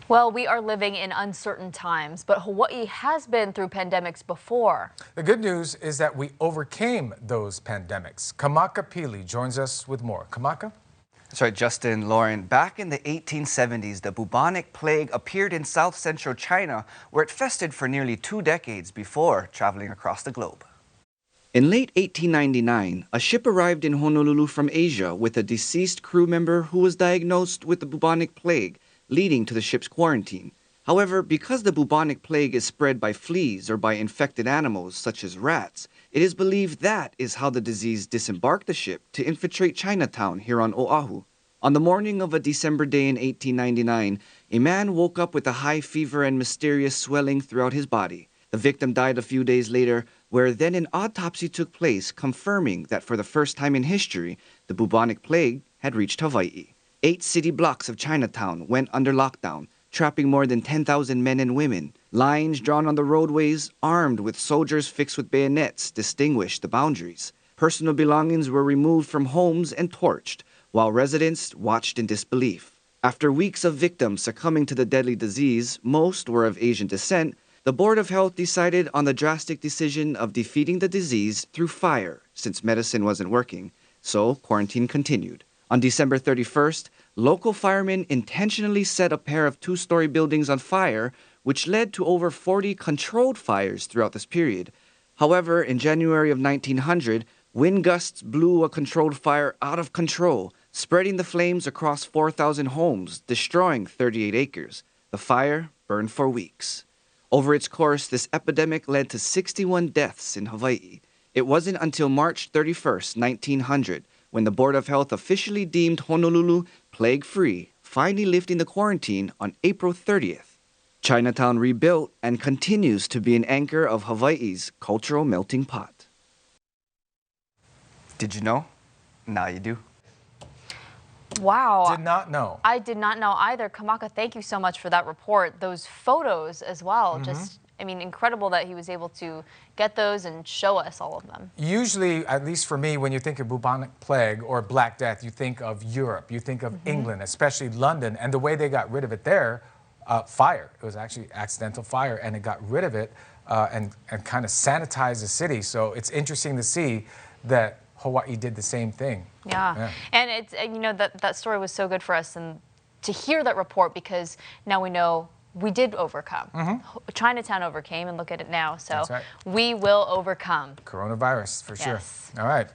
Well, we are living in uncertain times, but Hawaii has been through pandemics before. The good news is that we overcame those pandemics. Kamaka Pili joins us with more. Kamaka? That's right, Justin, Lauren. Back in the 1870s, the bubonic plague appeared in south-central China, where it festered for nearly 2 decades before traveling across the globe. In late 1899, a ship arrived in Honolulu from Asia with a deceased crew member who was diagnosed with the bubonic plague, leading to the ship's quarantine. However, because the bubonic plague is spread by fleas or by infected animals such as rats, it is believed that is how the disease disembarked the ship to infiltrate Chinatown here on Oahu. On the morning of a December day in 1899, a man woke up with a high fever and mysterious swelling throughout his body. The victim died a few days later, where then an autopsy took place, confirming that for the first time in history, the bubonic plague had reached Hawaii. 8 city blocks of Chinatown went under lockdown, trapping more than 10,000 men and women. Lines drawn on the roadways, armed with soldiers fixed with bayonets, distinguished the boundaries. Personal belongings were removed from homes and torched, while residents watched in disbelief. After weeks of victims succumbing to the deadly disease, most were of Asian descent, the Board of Health decided on the drastic decision of defeating the disease through fire, since medicine wasn't working, so quarantine continued. On December 31st, local firemen intentionally set a pair of 2-story buildings on fire, which led to over 40 controlled fires throughout this period. However, in January of 1900, wind gusts blew a controlled fire out of control, spreading the flames across 4,000 homes, destroying 38 acres. The fire burned for weeks. Over its course, this epidemic led to 61 deaths in Hawaii. It wasn't until March 31st, 1900, when the Board of Health officially deemed Honolulu plague-free, finally lifting the quarantine on April 30th. Chinatown rebuilt and continues to be an anchor of Hawaii's cultural melting pot. Did you know? Now you do. Wow. Did not know. I did not know either. Kamaka, thank you so much for that report. Those photos as well. Just, I mean, incredible that he was able to get those and show us all of them. Usually, at least for me, when you think of bubonic plague or Black Death, you think of Europe, you think of England, especially London, and the way they got rid of it there, fire. It was actually accidental fire, and it got rid of it and kind of sanitized the city. So it's interesting to see that Hawaii did the same thing. Yeah. And it's, you know, that story was so good for us, and to hear that report, because now we know we did overcome. Chinatown overcame, and look at it now. So That's right. We will overcome. Coronavirus, for sure. Yes. All right.